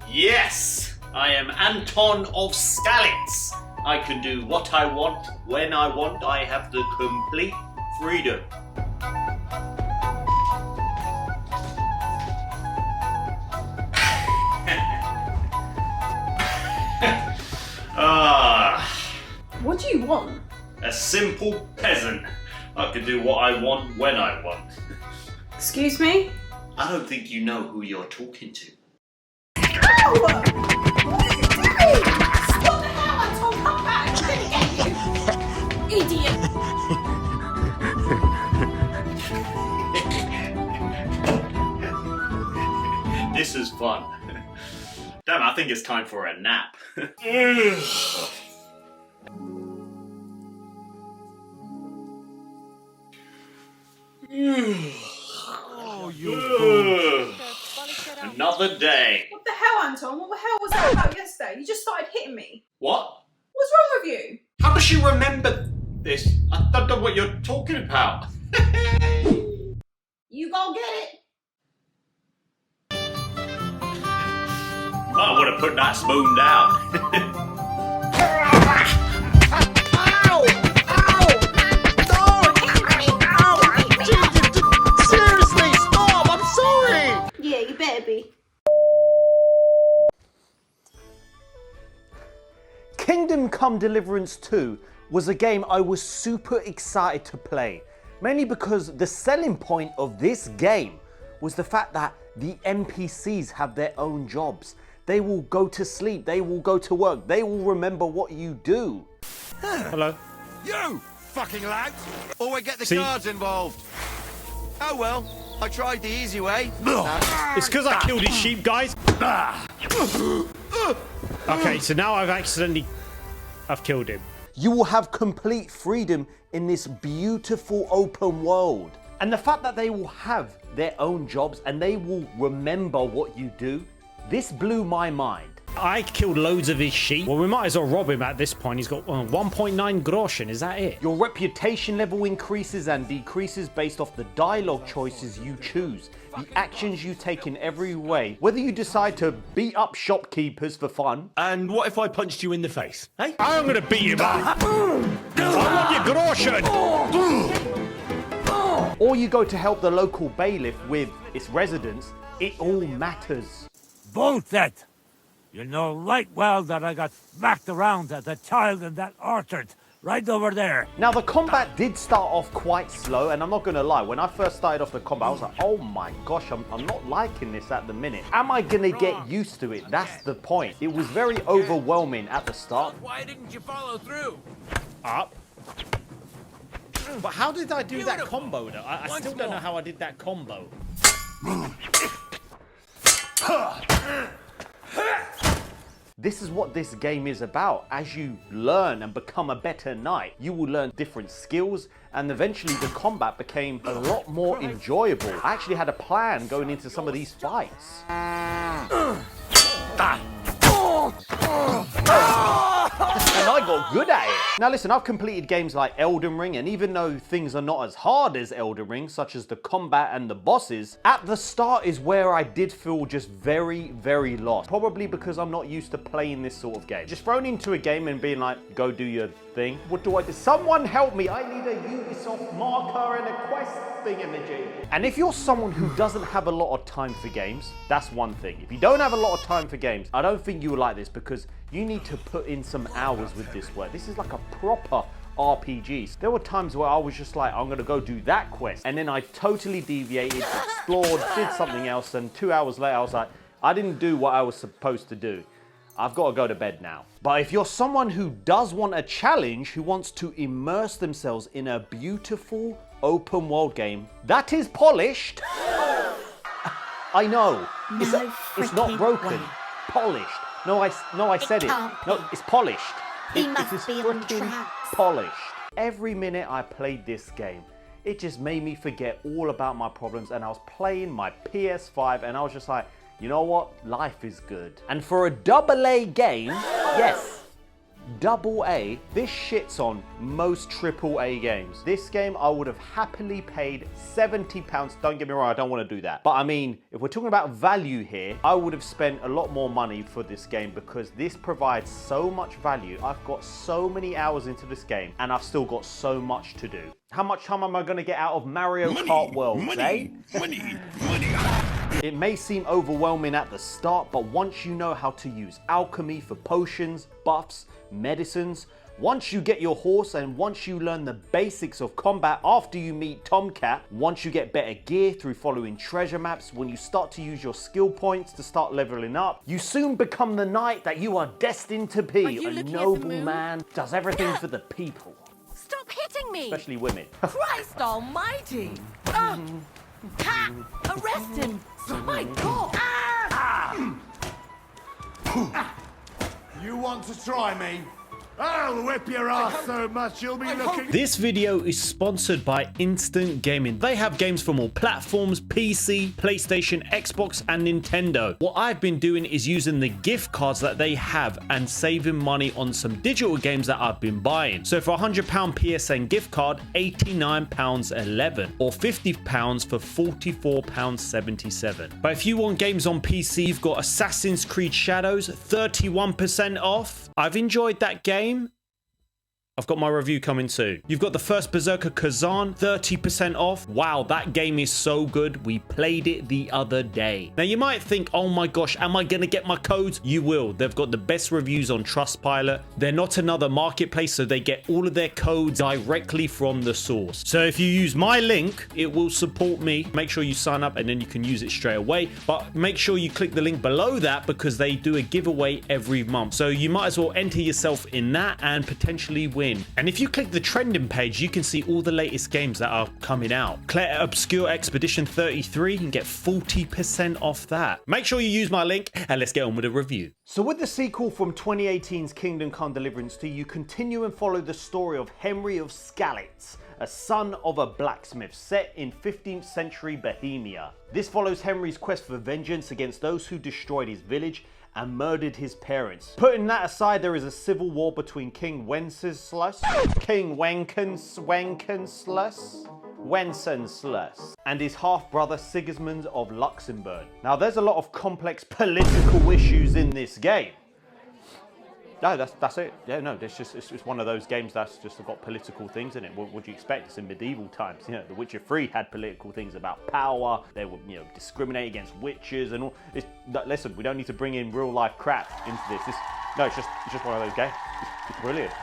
Yes, I am Anton of Skalitz. I can do what I want, when I want. I have the complete freedom. What do you want? A simple peasant. I can do what I want, when I want. Excuse me? I don't think you know who you're talking to. Ow! What are you doing? Stop the hell, Anton! Come back! I'm gonna get you! Idiot! This is fun. Damn, I think it's time for a nap. Another day. What the hell, Anton? What the hell was that about yesterday? You just started hitting me. What? What's wrong with you? How does she remember this? I don't know what you're talking about. You go get it. I would have put that spoon down. Ow! Ow! No! Ow! Seriously, stop! I'm sorry! Yeah, you better be. Kingdom Come Deliverance 2 was a game I was super excited to play, mainly because the selling point of this game was the fact that the NPCs have their own jobs. They will go to sleep, they will go to work, they will remember what you do. Hello. You fucking lad! Always get the See? guards involved. Oh well, I tried the easy way. It's because I killed his sheep, guys. Okay, so now I've killed him. You will have complete freedom in this beautiful open world. And the fact that they will have their own jobs and they will remember what you do, this blew my mind. I killed loads of his sheep. Well, we might as well rob him at this point. He's got 1.9 groschen, is that it? Your reputation level increases and decreases based off the dialogue choices you choose, the actions you take in every way, whether you decide to beat up shopkeepers for fun. And what if I punched you in the face? Hey? I'm gonna beat him up. I want your groschen. Or you go to help the local bailiff with its residents. It all matters. Bolt that! You know right well that I got smacked around as a child in that orchard, right over there. Now the combat did start off quite slow, and I'm not gonna lie, when I first started off the combat I was like, oh my gosh, I'm not liking this at the minute. Am I gonna get used to it? That's the point. It was very overwhelming at the start. Why didn't you follow through? Up. But how did I do that combo though? I still don't know how I did that combo. This is what this game is about. As you learn and become a better knight, you will learn different skills, and eventually the combat became a lot more enjoyable. I actually had a plan going into some of these fights. And I got good at it. Now listen, I've completed games like Elden Ring, and even though things are not as hard as Elden Ring, such as the combat and the bosses, at the start is where I did feel just very, very lost. Probably because I'm not used to playing this sort of game. Just thrown into a game and being like, go do your thing. What do I do? Someone help me. I need a Ubisoft marker and a quest thingamajig. And if you're someone who doesn't have a lot of time for games, that's one thing. If you don't have a lot of time for games, I don't think you will like this, because you need to put in some hours with this work. This is like a proper RPG. There were times where I was just like, I'm gonna go do that quest. And then I totally deviated, explored, did something else, and 2 hours later I was like, I didn't do what I was supposed to do. I've got to go to bed now. But if you're someone who does want a challenge, who wants to immerse themselves in a beautiful open world game that is polished, I know, it's not broken, polished. No, I said it. No, it's polished. It is freaking polished. Every minute I played this game, it just made me forget all about my problems, and I was playing my PS5 and I was just like, you know what? Life is good. And for a AA game, yes, AA, this shits on most AAA games. This game, I would have happily paid £70. Don't get me wrong, I don't want to do that. But I mean, if we're talking about value here, I would have spent a lot more money for this game because this provides so much value. I've got so many hours into this game and I've still got so much to do. How much time am I going to get out of Mario Kart Worlds, eh? Money. It may seem overwhelming at the start, but once you know how to use alchemy for potions, buffs, medicines, once you get your horse and once you learn the basics of combat after you meet Tomcat, once you get better gear through following treasure maps, when you start to use your skill points to start leveling up, you soon become the knight that you are destined to be. A noble man, does everything for the people. Stop hitting me! Especially women. Christ almighty! Ha! Arrest him! Oh my God! You want to try me? I'll whip your ass so much you'll be looking. This video is sponsored by Instant Gaming. They have games from all platforms, PC, PlayStation, Xbox, and Nintendo. What I've been doing is using the gift cards that they have and saving money on some digital games that I've been buying. So for a £100 PSN gift card, £89.11, or £50 for £44.77. But if you want games on PC, you've got Assassin's Creed Shadows, 31% off. I've enjoyed that game. I've got my review coming soon. You've got the first Berserker Kazan, 30% off. Wow, that game is so good. We played it the other day. Now you might think, oh my gosh, am I gonna get my codes? You will. They've got the best reviews on Trustpilot. They're not another marketplace, so they get all of their codes directly from the source. So if you use my link, it will support me. Make sure you sign up and then you can use it straight away. But make sure you click the link below that because they do a giveaway every month. So you might as well enter yourself in that and potentially win. And if you click the trending page, you can see all the latest games that are coming out. Claire Obscure Expedition 33, you can get 40% off that. Make sure you use my link and let's get on with the review. So with the sequel from 2018's Kingdom Come Deliverance 2, you continue and follow the story of Henry of Skalitz, a son of a blacksmith set in 15th century Bohemia. This follows Henry's quest for vengeance against those who destroyed his village and murdered his parents. Putting that aside, there is a civil war between King Wenceslas and his half-brother Sigismund of Luxembourg. Now there's a lot of complex political issues in this game. No, that's it. Yeah, no, it's one of those games that's just got political things in it. What would you expect? It's in medieval times. You know, The Witcher 3 had political things about power. They would, you know, discriminate against witches and all. Listen, we don't need to bring in real life crap into this. No, it's just one of those games. It's brilliant.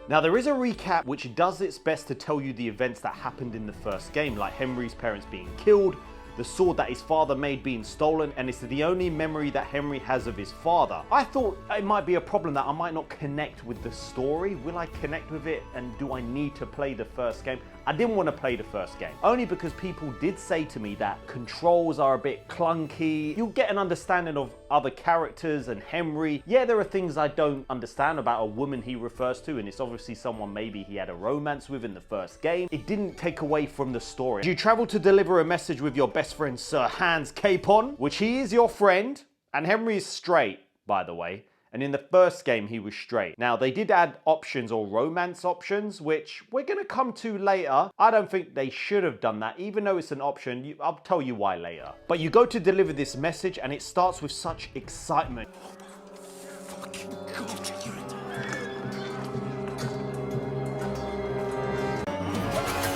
Now there is a recap which does its best to tell you the events that happened in the first game, like Henry's parents being killed, the sword that his father made being stolen, and it's the only memory that Henry has of his father. I thought it might be a problem that I might not connect with the story. Will I connect with it, and do I need to play the first game? I didn't want to play the first game, only because people did say to me that controls are a bit clunky. You'll get an understanding of other characters and Henry. Yeah, there are things I don't understand about a woman he refers to, and it's obviously someone maybe he had a romance with in the first game. It didn't take away from the story. You travel to deliver a message with your best friend Sir Hans Capon, which he is your friend, and Henry is straight, by the way. And in the first game, he was straight. Now, they did add options or romance options, which we're going to come to later. I don't think they should have done that, even though it's an option. I'll tell you why later. But you go to deliver this message, and it starts with such excitement.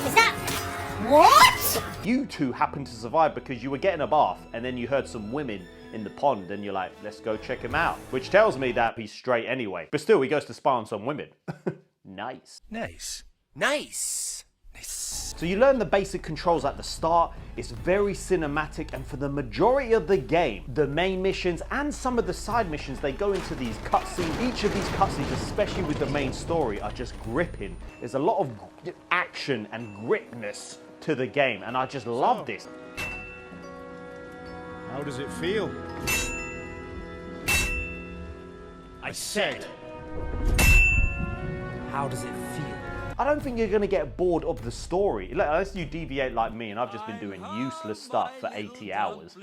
Is that... What? You two happened to survive because you were getting a bath, and then you heard some women in the pond, and you're like, let's go check him out. Which tells me that he's straight anyway. But still, he goes to spy on some women. Nice. So you learn the basic controls at the start. It's very cinematic, and for the majority of the game, the main missions and some of the side missions, they go into these cutscenes. Each of these cutscenes, especially with the main story, are just gripping. There's a lot of action and gripness to the game, and I just love this. How does it feel? I said. How does it feel? I don't think you're going to get bored of the story, unless you deviate like me and I've just been doing useless stuff for 80 hours.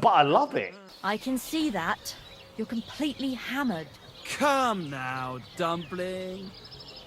But I love it. I can see that. You're completely hammered. come now, Dumpling.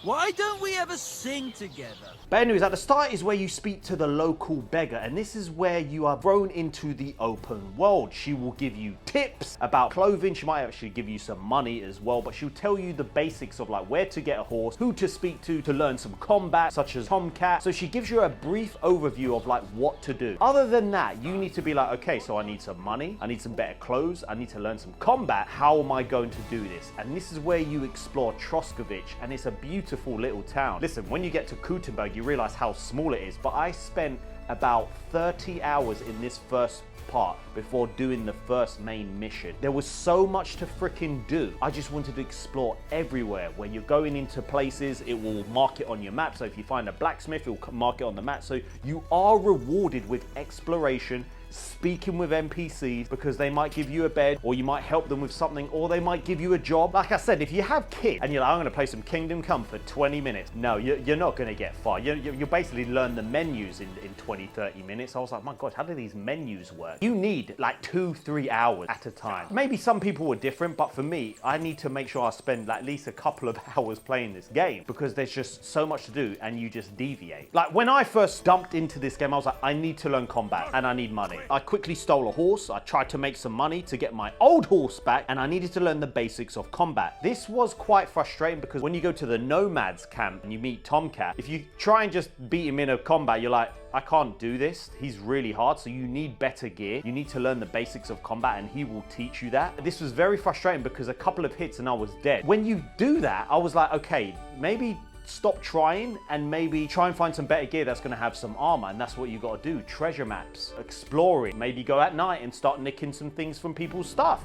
Why don't we ever sing together? But anyways, at the start is where you speak to the local beggar, and this is where you are thrown into the open world. She will give you tips about clothing. She might actually give you some money as well, but she'll tell you the basics of like where to get a horse, who to speak to learn some combat, such as Tomcat. So she gives you a brief overview of like what to do. Other than that, you need to be like, okay, so I need some money, I need some better clothes, I need to learn some combat. How am I going to do this? And this is where you explore Troskovich, and it's a beautiful little town. Listen, when you get to Kutenberg, you realize how small it is, but I spent about 30 hours in this first part before doing the first main mission. There was so much to freaking do. I just wanted to explore everywhere. When you're going into places, it will mark it on your map. So if you find a blacksmith, it will mark it on the map. So you are rewarded with exploration, speaking with NPCs, because they might give you a bed, or you might help them with something, or they might give you a job. Like I said, if you have kids and you're like, I'm gonna play some Kingdom Come for 20 minutes. No, you're not gonna get far. You basically learn the menus in 20, 30 minutes. I was like, my God, how do these menus work? You need like 2-3 hours at a time. Maybe some people were different, but for me, I need to make sure I spend at least a couple of hours playing this game, because there's just so much to do and you just deviate. Like when I first dumped into this game, I was like, I need to learn combat and I need money. I quickly stole a horse. I tried to make some money to get my old horse back, and I needed to learn the basics of combat. This was quite frustrating because when you go to the nomads camp and you meet Tomcat, if you try and just beat him in a combat, you're like, I can't do this. He's really hard, so you need better gear. You need to learn the basics of combat, and he will teach you that. This was very frustrating because a couple of hits and I was dead. When you do that, I was like, okay, maybe stop trying and maybe try and find some better gear that's going to have some armor, and that's what you got to do. Treasure maps, exploring, maybe go at night and start nicking some things from people's stuff.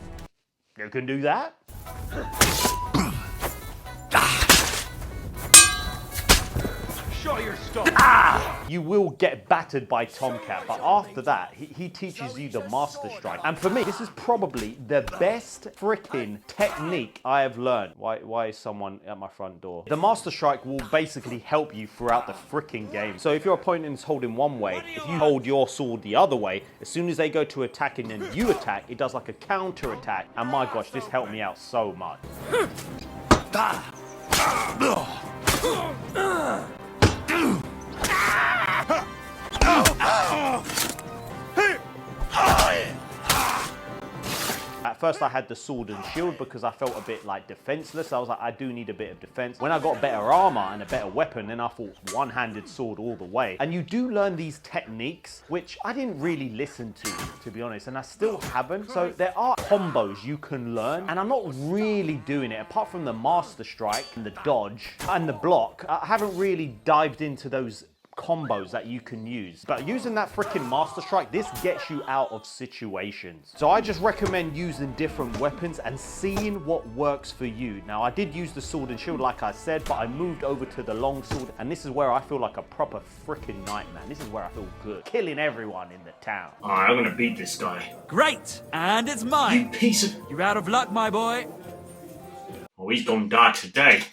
You can do that. Show your stuff. You will get battered by Tomcat, but after that, he teaches you the Master Strike. And for me, this is probably the best freaking technique I have learned. Why is someone at my front door? The Master Strike will basically help you throughout the freaking game. So if your opponent is holding one way, if you hold your sword the other way, as soon as they go to attack and then you attack, it does like a counter attack. And my gosh, this helped me out so much. At first I had the sword and shield because I felt a bit like defenseless. I was like, I do need a bit of defense. When I got better armor and a better weapon, then I thought one-handed sword all the way. And you do learn these techniques, which I didn't really listen to be honest, and I still haven't. So there are combos you can learn, and I'm not really doing it. Apart from the Master Strike and the dodge and the block, I haven't really dived into those combos that you can use. But using that freaking Master Strike, this gets you out of situations. So I just recommend using different weapons and seeing what works for you. Now, I did use the sword and shield like I said, but I moved over to the long sword, and this is where I feel like a proper freaking knight, man. This is where I feel good. Killing everyone in the town. Alright, I'm gonna beat this guy. Great, and it's mine. You piece of... You're out of luck, my boy. Oh, he's gonna die today.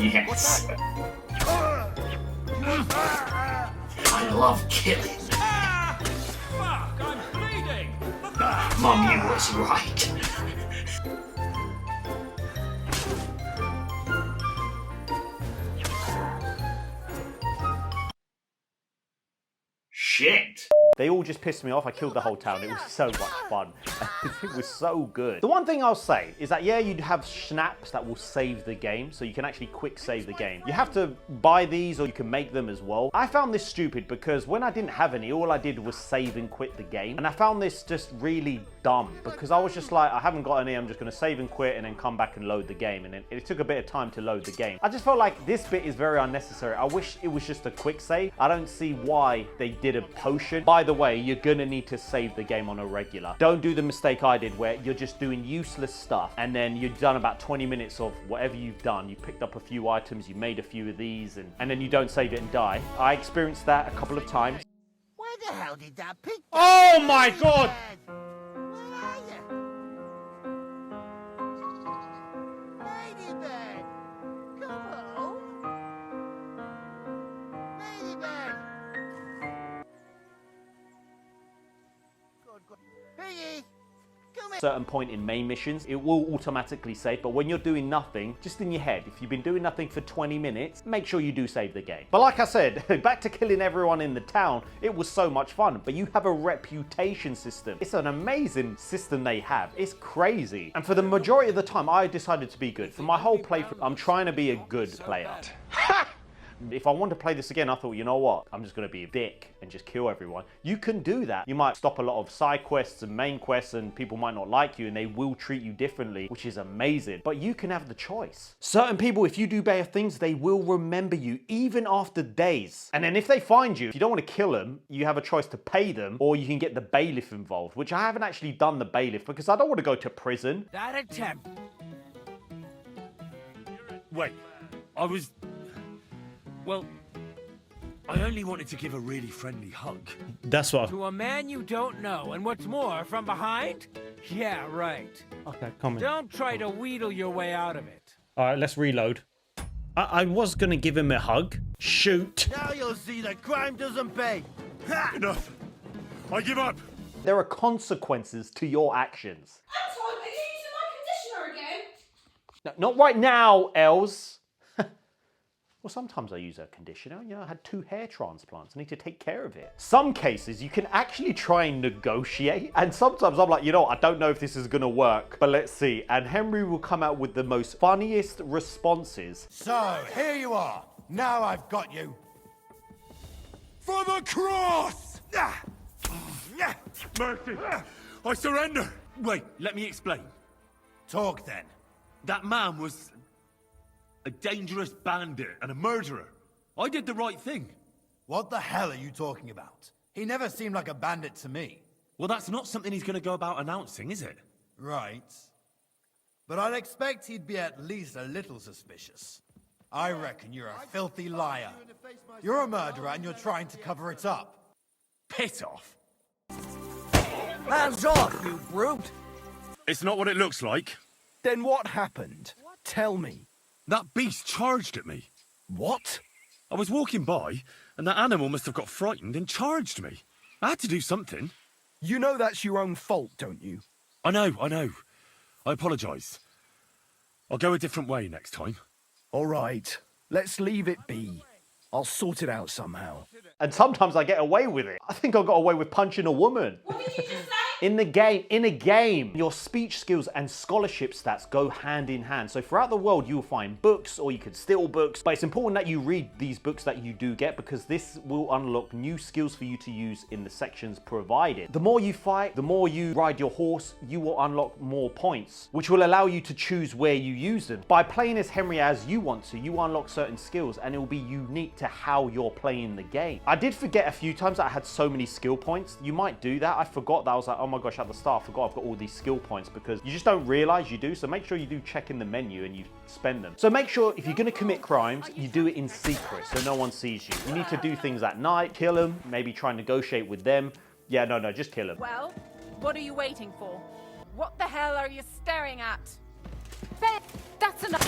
Yes. I love killing. Fuck, I'm bleeding. Mummy was right. Shit. They all just pissed me off. I killed the whole town. It was so much fun. It was so good. The one thing I'll say is that, yeah, you'd have snaps that will save the game, so you can actually quick save the game. You have to buy these, or you can make them as well. I found this stupid because when I didn't have any, all I did was save and quit the game. And I found this just really dumb because I was just like, I haven't got any, I'm just gonna save and quit and then come back and load the game. And then it took a bit of time to load the game. I just felt like this bit is very unnecessary. I wish it was just a quick save. I don't see why they did a potion. By the way, you're gonna need to save the game on a regular. Don't do the mistake I did where you're just doing useless stuff and then you've done about 20 minutes of whatever you've done. You picked up a few items, you made a few of these, and then you don't save it and die. I experienced that a couple of times. Where the hell did that pig go? Oh my God! Where are you? Ladybird! certain point in main missions, it will automatically save. But when you're doing nothing, just in your head, if you've been doing nothing for 20 minutes, make sure you do save the game. But like I said, back to killing everyone in the town, it was so much fun. But you have a reputation system. It's an amazing system they have. It's crazy. And for the majority of the time, I decided to be good. For my whole playthrough, I'm trying to be a good player. If I want to play this again, I thought, you know what? I'm just going to be a dick and just kill everyone. You can do that. You might stop a lot of side quests and main quests and people might not like you and they will treat you differently, which is amazing. But you can have the choice. Certain people, if you do bad things, they will remember you even after days. And then if they find you, if you don't want to kill them, you have a choice to pay them or you can get the bailiff involved, which I haven't actually done the bailiff because I don't want to go to prison. That attempt. Wait, Well, I only wanted to give a really friendly hug. That's what. To a man you don't know, and what's more, from behind? Yeah, right. Okay, come in. Don't try to wheedle your way out of it. All right, let's reload. I was going to give him a hug. Shoot. Now you'll see that crime doesn't pay. Ha! Enough. I give up. There are consequences to your actions. Anton, are you using my conditioner again? No, not right now, Els. Well, sometimes I use a conditioner. You know, I had 2 hair transplants. I need to take care of it. Some cases, you can actually try and negotiate. And sometimes I'm like, you know, I don't know if this is going to work, but let's see. And Henry will come out with the most funniest responses. So, here you are. Now I've got you. For the cross! Mercy. I surrender. Wait, let me explain. Talk then. That man was a dangerous bandit and a murderer. I did the right thing. What the hell are you talking about? He never seemed like a bandit to me. Well, that's not something he's going to go about announcing, is it? Right. But I'd expect he'd be at least a little suspicious. I reckon you're a filthy liar. You're a murderer and you're trying to cover it up. Piss off. Hands off, you brute! It's not what it looks like. Then what happened? Tell me. That beast charged at me. What? I was walking by, and that animal must have got frightened and charged me. I had to do something. You know that's your own fault, don't you? I know. I apologise. I'll go a different way next time. All right, let's leave it be. I'll sort it out somehow. And sometimes I get away with it. I think I got away with punching a woman. What did you just say? In a game, your speech skills and scholarship stats go hand in hand. So throughout the world, you'll find books or you could steal books, but it's important that you read these books that you do get because this will unlock new skills for you to use in the sections provided. The more you fight, the more you ride your horse, you will unlock more points, which will allow you to choose where you use them. By playing as Henry as you want to, you unlock certain skills and it will be unique to how you're playing the game. I did forget a few times that I had so many skill points. You might do that. I forgot that. I was like, oh my gosh, at the start I forgot I've got all these skill points because you just don't realize you do. So make sure you do check in the menu and you spend them. So make sure if you're going to commit crimes, you do it in secret so no one sees you. You need to do things at night, kill them, maybe try and negotiate with them. Yeah, no, just kill them. Well, what are you waiting for? What the hell are you staring at? That's enough.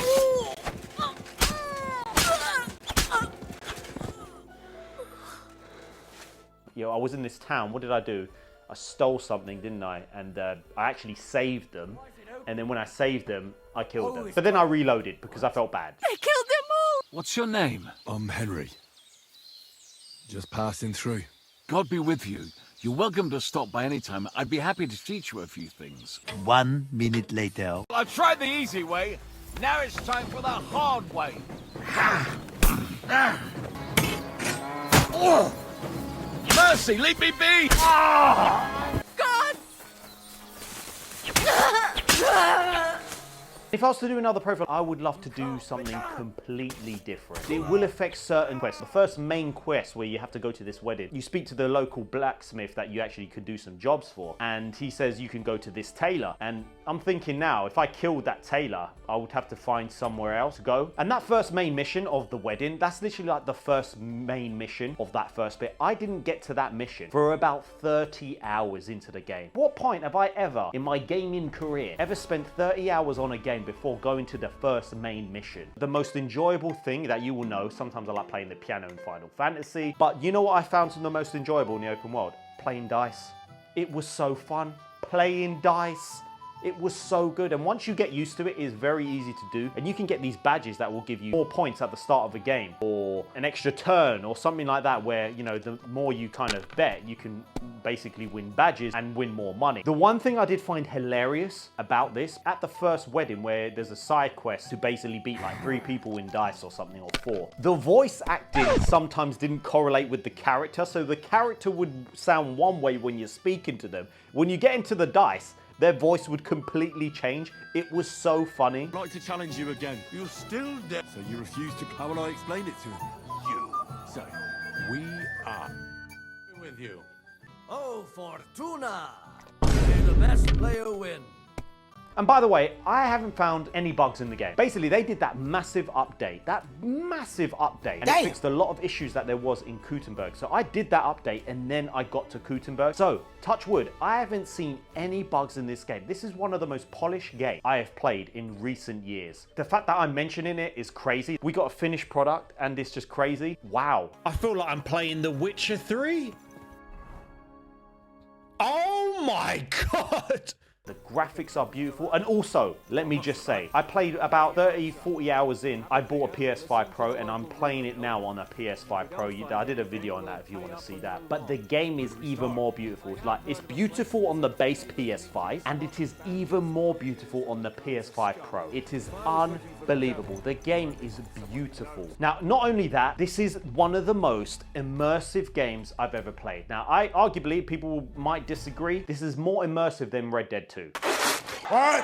You know, I was in this town. What did I do? I stole something, didn't I? And I actually saved them. And then when I saved them, I killed them. But then I reloaded because I felt bad. They killed them all! What's your name? I'm Henry. Just passing through. God be with you. You're welcome to stop by any time. I'd be happy to teach you a few things. 1 minute later. I've tried the easy way. Now it's time for the hard way. Mercy, leave me be! God! If I was to do another profile, I would love to do something completely different. It will affect certain quests. The first main quest where you have to go to this wedding, you speak to the local blacksmith that you actually could do some jobs for. And he says you can go to this tailor. And I'm thinking now, if I killed that tailor, I would have to find somewhere else to go. And that first main mission of the wedding, that's literally like the first main mission of that first bit. I didn't get to that mission for about 30 hours into the game. What point have I ever, in my gaming career, ever spent 30 hours on a game before going to the first main mission? The most enjoyable thing that you will know, sometimes I like playing the piano in Final Fantasy, but you know what I found the most enjoyable in the open world? Playing dice. It was so fun. Playing dice. It was so good. And once you get used to it, it's very easy to do. And you can get these badges that will give you more points at the start of a game, or an extra turn, or something like that, where, you know, the more you kind of bet, you can basically win badges and win more money. The one thing I did find hilarious about this, at the first wedding where there's a side quest to basically beat like 3 people in dice or something, or 4, the voice acting sometimes didn't correlate with the character. So the character would sound one way when you're speaking to them. When you get into the dice, their voice would completely change. It was so funny. I'd like to challenge you again. You're still dead. So you refuse to... How will I explain it to him? You. So, we are with you. Oh, Fortuna! May the best player win. And by the way, I haven't found any bugs in the game. Basically, they did that massive update, and it fixed a lot of issues that there was in Gutenberg. So I did that update, and then I got to Gutenberg. So, touch wood, I haven't seen any bugs in this game. This is one of the most polished games I have played in recent years. The fact that I'm mentioning it is crazy. We got a finished product, and it's just crazy. Wow. I feel like I'm playing The Witcher 3. Oh my God! The graphics are beautiful, and also, let me just say, I played about 30-40 hours in. I bought a PS5 Pro, and I'm playing it now on a PS5 Pro. I did a video on that if you want to see that. But the game is even more beautiful. Like, it's beautiful on the base PS5, and it is even more beautiful on the PS5 Pro. It is unbelievable. The game is beautiful. Now, not only that, this is one of the most immersive games I've ever played. Now, arguably, people might disagree. This is more immersive than Red Dead 2. What?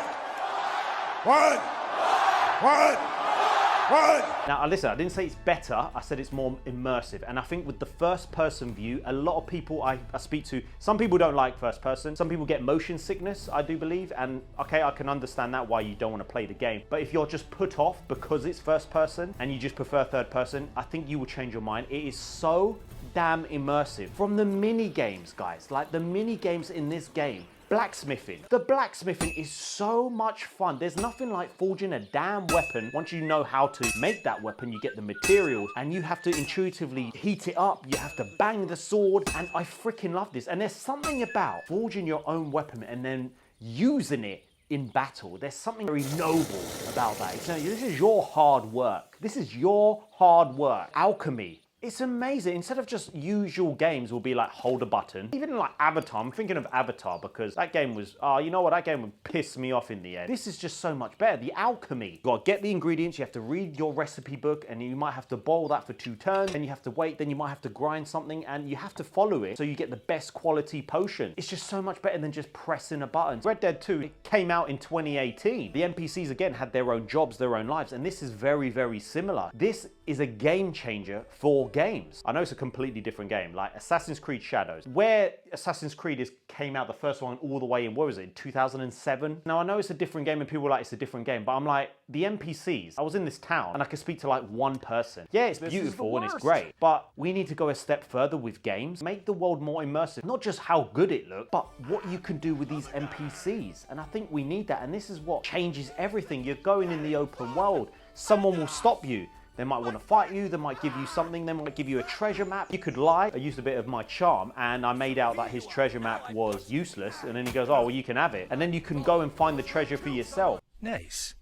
Now, listen, I didn't say it's better, I said it's more immersive. And I think with the first person view, a lot of people I speak to, some people don't like first person, some people get motion sickness, I do believe. And okay, I can understand that, why you don't want to play the game. But if you're just put off because it's first person and you just prefer third person, I think you will change your mind. It is so damn immersive. From the mini games, guys, like the mini games in this game, blacksmithing. The blacksmithing is so much fun. There's nothing like forging a damn weapon. Once you know how to make that weapon, you get the materials and you have to intuitively heat it up. You have to bang the sword, and I freaking love this. And there's something about forging your own weapon and then using it in battle. There's something very noble about that. This is your hard work. This is your hard work. Alchemy. It's amazing. Instead of just usual games will be like hold a button. Even like Avatar, I'm thinking of Avatar because that game was, you know what, that game would piss me off in the end. This is just so much better. The alchemy. You gotta get the ingredients, you have to read your recipe book, and you might have to boil that for 2 turns, then you have to wait, then you might have to grind something, and you have to follow it so you get the best quality potion. It's just so much better than just pressing a button. Red Dead 2, it came out in 2018. The NPCs again had their own jobs, their own lives, and this is very, very similar. This is a game changer for games. I know it's a completely different game, like Assassin's Creed Shadows, where Assassin's Creed came out the first one all the way in, what was it, 2007? Now I know it's a different game and people were like, it's a different game, but I'm like, the NPCs, I was in this town and I could speak to like one person. Yeah, it's beautiful and it's great, but we need to go a step further with games, make the world more immersive, not just how good it looks, but what you can do with these NPCs. And I think we need that, and this is what changes everything. You're going in the open world, someone will stop you. They might want to fight you, they might give you something, they might give you a treasure map. You could lie. I used a bit of my charm and I made out that his treasure map was useless, and then he goes, oh, well, you can have it. And then you can go and find the treasure for yourself. Nice.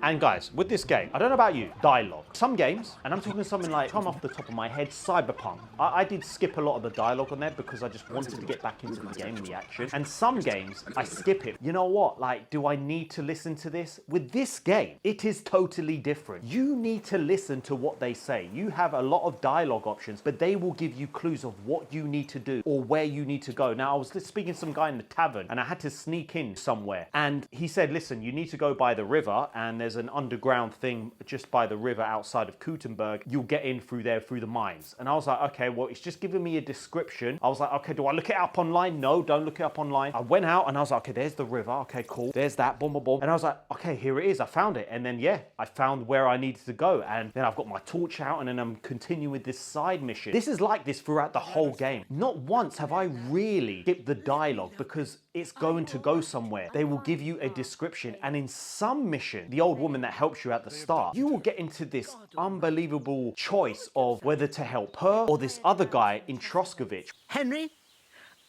And guys, with this game, I don't know about you, dialogue. Some games, and I'm talking something like, come off the top of my head, Cyberpunk. I did skip a lot of the dialogue on there because I just wanted to get back into the game and the action. And some games, I skip it. You know what? Like, do I need to listen to this? With this game, it is totally different. You need to listen to what they say. You have a lot of dialogue options, but they will give you clues of what you need to do or where you need to go. Now, I was speaking to some guy in the tavern and I had to sneak in somewhere. And he said, listen, you need to go by the river, and there's an underground thing just by the river outside of Gutenberg. You'll get in through there, through the mines. And I was like, okay, well, it's just giving me a description. I was like, okay, do I look it up online? No, don't look it up online. I went out and I was like, okay, there's the river. Okay, cool. There's that, boom, boom, boom. And I was like, okay, here it is. I found it. And then, yeah, I found where I needed to go. And then I've got my torch out, and then I'm continuing with this side mission. This is like this throughout the whole game. Not once have I really skipped the dialogue because it's going to go somewhere. They will give you a description. And in some mission, the old woman that helps you at the start, you will get into this unbelievable choice of whether to help her or this other guy in Troskovich. Henry,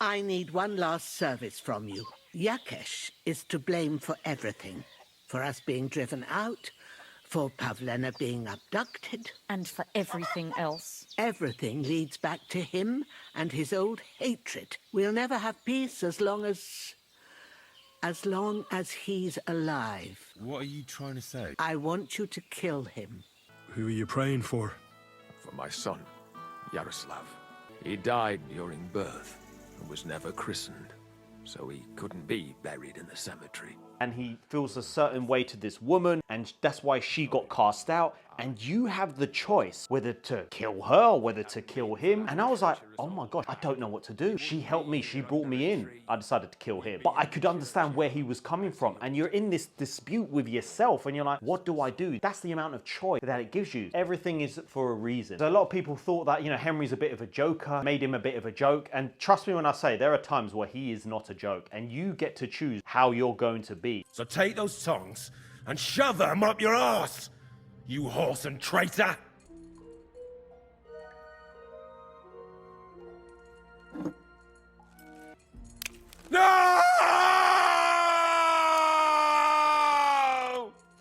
I need one last service from you. Yakesh is to blame for everything. For us being driven out, for Pavlena being abducted. And for everything else. Everything leads back to him and his old hatred. We'll never have peace as long as he's alive. What are you trying to say? I want you to kill him. Who are you praying for? For my son, Yaroslav. He died during birth and was never christened, so he couldn't be buried in the cemetery. And he feels a certain way to this woman, and that's why she got cast out. And you have the choice whether to kill her or whether to kill him. And I was like, oh my gosh, I don't know what to do. She helped me, she brought me in. I decided to kill him. But I could understand where he was coming from. And you're in this dispute with yourself, and you're like, what do I do? That's the amount of choice that it gives you. Everything is for a reason. So a lot of people thought that, Henry's a bit of a joker, made him a bit of a joke. And trust me when I say, there are times where he is not a joke. And you get to choose how you're going to be. So take those tongs and shove them up your arse, you whoreson traitor! No!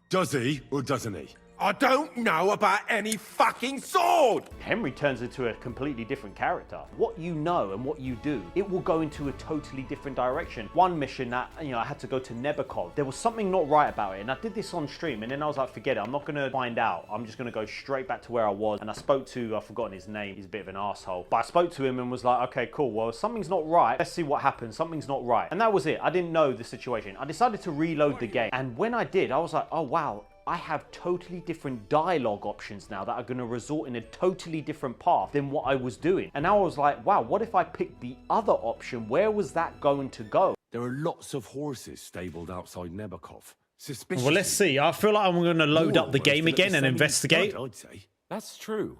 Does he or doesn't he? I don't know about any fucking sword! Henry turns into a completely different character. What you know and what you do, it will go into a totally different direction. One mission that, I had to go to Nebakov. There was something not right about it, and I did this on stream, and then I was like, forget it, I'm not gonna find out. I'm just gonna go straight back to where I was. And I spoke to, I've forgotten his name, he's a bit of an asshole. But I spoke to him and was like, okay, cool, well, something's not right. Let's see what happens, something's not right. And that was it, I didn't know the situation. I decided to reload the game. And when I did, I was like, oh wow, I have totally different dialogue options now that are going to result in a totally different path than what I was doing. And now I was like, wow, what if I picked the other option? Where was that going to go? There are lots of horses stabled outside Nebakov. Suspicious. Well, let's see. I feel like I'm going to load up the game again and investigate. I'd say. That's true.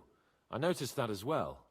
I noticed that as well.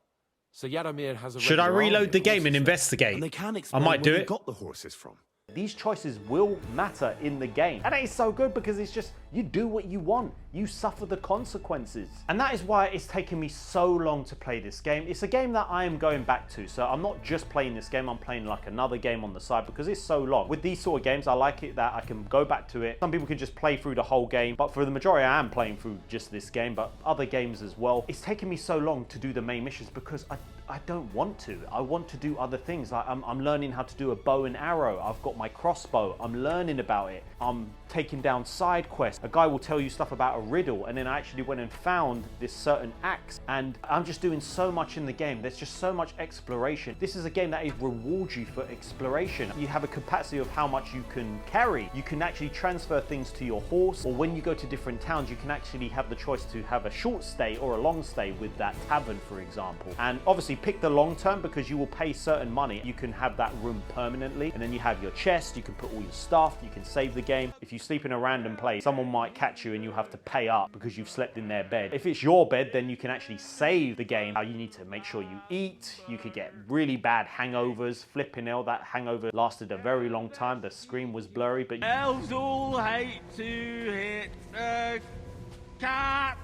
So Yaromir has a... Should I reload the game and investigate? And they can I explain might do where it. you got the horses from. These choices will matter in the game. And it's so good because it's just, you do what you want. You suffer the consequences. And that is why it's taken me so long to play this game. It's a game that I am going back to. So I'm not just playing this game, I'm playing like another game on the side because it's so long. With these sort of games, I like it that I can go back to it. Some people can just play through the whole game, but for the majority, I am playing through just this game, but other games as well. It's taken me so long to do the main missions because I don't want to. I want to do other things. Like I'm learning how to do a bow and arrow. I've got my crossbow. I'm learning about it. I'm taking down side quests. A guy will tell you stuff about a riddle, and then I actually went and found this certain axe, and I'm just doing so much in the game. There's just so much exploration. This is a game that rewards you for exploration. You have a capacity of how much you can carry. You can actually transfer things to your horse, or when you go to different towns, you can actually have the choice to have a short stay or a long stay with that tavern, for example. And obviously pick the long term because you will pay certain money. You can have that room permanently, and then you have your chest, you can put all your stuff, you can save the game. If you sleep in a random place, someone might catch you and you have to pay up because you've slept in their bed. If it's your bed, then you can actually save the game. You need to make sure you eat. You could get really bad hangovers. Flipping hell, that hangover lasted a very long time. The screen was blurry, but Elves all hate to hit a cat.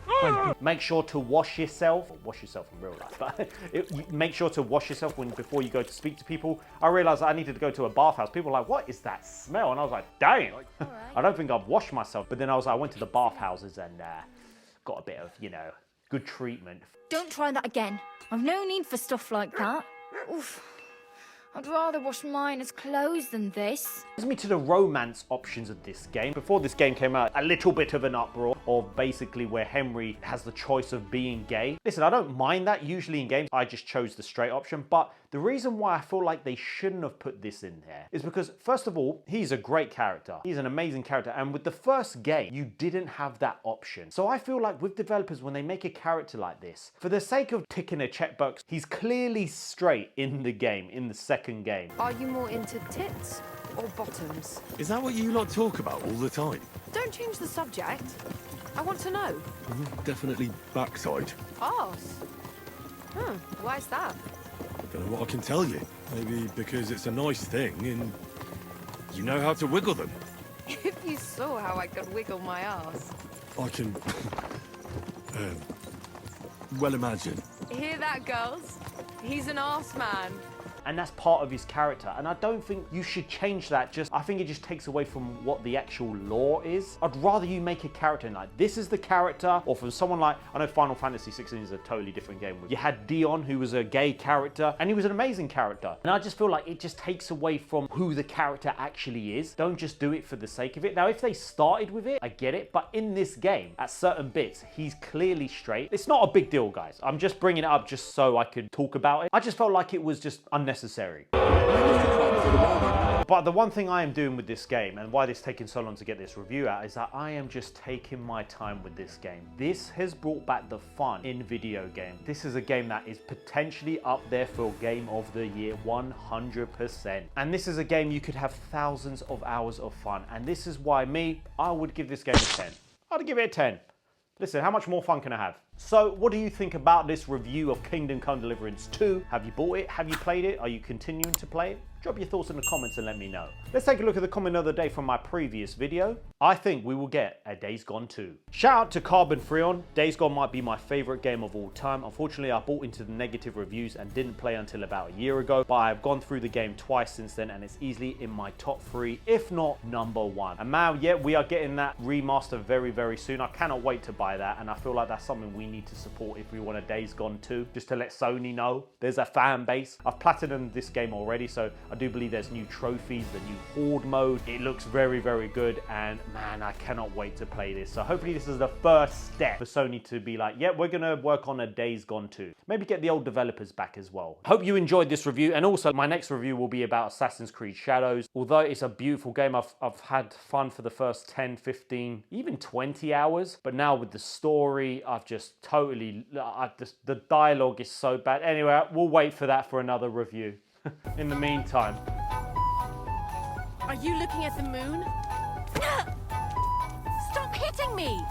make sure to wash yourself. Wash yourself in real life, but make sure to wash yourself before you go to speak to people. I realized I needed to go to a bathhouse. People were like, what is that smell? And I was like, damn, I don't think I've washed myself. But then I went to the bathhouses and got a bit of, good treatment. Don't try that again. I've no need for stuff like that. Oof. I'd rather wash mine as clothes than this. Brings me to the romance options of this game. Before this game came out, a little bit of an uproar of basically where Henry has the choice of being gay. Listen, I don't mind that usually in games. I just chose the straight option, but the reason why I feel like they shouldn't have put this in there is because, first of all, he's a great character. He's an amazing character, and with the first game, you didn't have that option. So I feel like with developers, when they make a character like this, for the sake of ticking a checkbox, he's clearly straight in the game, in the second game. Are you more into tits or bottoms? Is that what you lot talk about all the time? Don't change the subject. I want to know. Definitely backside. Arse? Why's that? Don't know what I can tell you. Maybe because it's a nice thing and you know how to wiggle them. If you saw how I could wiggle my ass. I can... well imagine. Hear that, girls? He's an arse man. and that's part of his character. And I don't think you should change that. I think it just takes away from what the actual lore is. I'd rather you make a character and like, this is the character, or from someone like, I know Final Fantasy 16 is a totally different game. You had Dion, who was a gay character, and he was an amazing character. And I just feel like it just takes away from who the character actually is. Don't just do it for the sake of it. Now, if they started with it, I get it, but in this game, at certain bits, he's clearly straight. It's not a big deal, guys. I'm just bringing it up just so I could talk about it. I just felt like it was just unnecessary. But the one thing I am doing with this game, and why it's taking so long to get this review out, is that I am just taking my time with this game. This has brought back the fun in video games. This is a game that is potentially up there for Game of the Year, 100%. And this is a game you could have thousands of hours of fun. And this is why I would give this game a 10. I'd give it a 10. Listen, how much more fun can I have? So, what do you think about this review of Kingdom Come Deliverance 2? Have you bought it? Have you played it? Are you continuing to play it? Drop your thoughts in the comments and let me know. Let's take a look at the comment of the day from my previous video. I think we will get a Days Gone 2. Shout out to Carbon Freon. Days Gone might be my favorite game of all time. Unfortunately, I bought into the negative reviews and didn't play until about a year ago, but I've gone through the game twice since then and it's easily in my top 3, if not #1. And now, yeah, we are getting that remaster very, very soon. I cannot wait to buy that, and I feel like that's something we need to support if we want a Days Gone 2, just to let Sony know there's a fan base. I've platinumed this game already, so I do believe there's new trophies, the new horde mode. It looks very, very good, and man, I cannot wait to play this. So hopefully this is the first step for Sony to be like, yeah, we're gonna work on a Days Gone 2. Maybe get the old developers back as well. Hope you enjoyed this review, and also my next review will be about Assassin's Creed Shadows. Although it's a beautiful game, I've had fun for the first 10, 15, even 20 hours, but now with the story, I've just totally, the dialogue is so bad. Anyway, we'll wait for that for another review. In the meantime, are you looking at the moon? Stop hitting me!